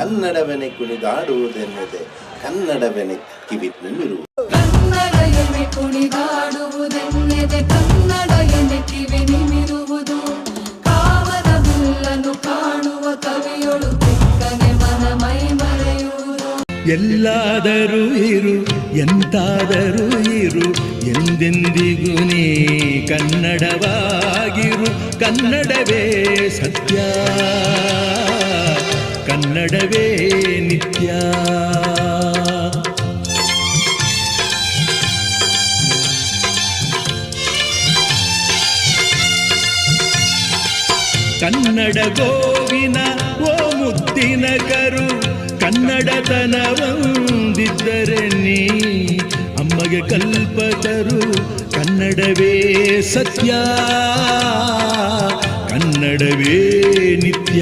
ಕನ್ನಡವೆನೆ ಕುಣಿದಾಡುವುದೆನ್ನದೆ ಕನ್ನಡವೆನೆ ಕಿವಿ ನಿಮಿರುವುದು. ಕನ್ನಡ ಎನೆ ಕುಣಿದಾಡುವುದೆನ್ನದೆ ಕನ್ನಡ ಎನೆ ಕಿವಿ ನಿಮಿರುವುದು. ಕಾಮದ ಹುಲ್ಲನ್ನು ಕಾಣುವ ಕವಿಯೊಳು ತಿಕ್ಕನೆ ಮನ ಮೈ ಮರೆಯುವುದು. ಎಲ್ಲಾದರೂ ಇರು ಎಂತಾದರೂ ಇರು ಎಂದೆಂದಿಗೂ ನೀ ಕನ್ನಡವಾಗಿರು. ಕನ್ನಡವೇ ಸತ್ಯ, ಕನ್ನಡವೇ ನಿತ್ಯ. ಕನ್ನಡ ಗೋವಿನ ಓ ಮುದ್ದಿನ ಕರು, ಕನ್ನಡತನವಂದಿದ್ದರೆ ನೀ ಅಮ್ಮಗೆ ಕಲ್ಪತರು. ಕನ್ನಡವೇ ಸತ್ಯ, ಕನ್ನಡವೇ ನಿತ್ಯ.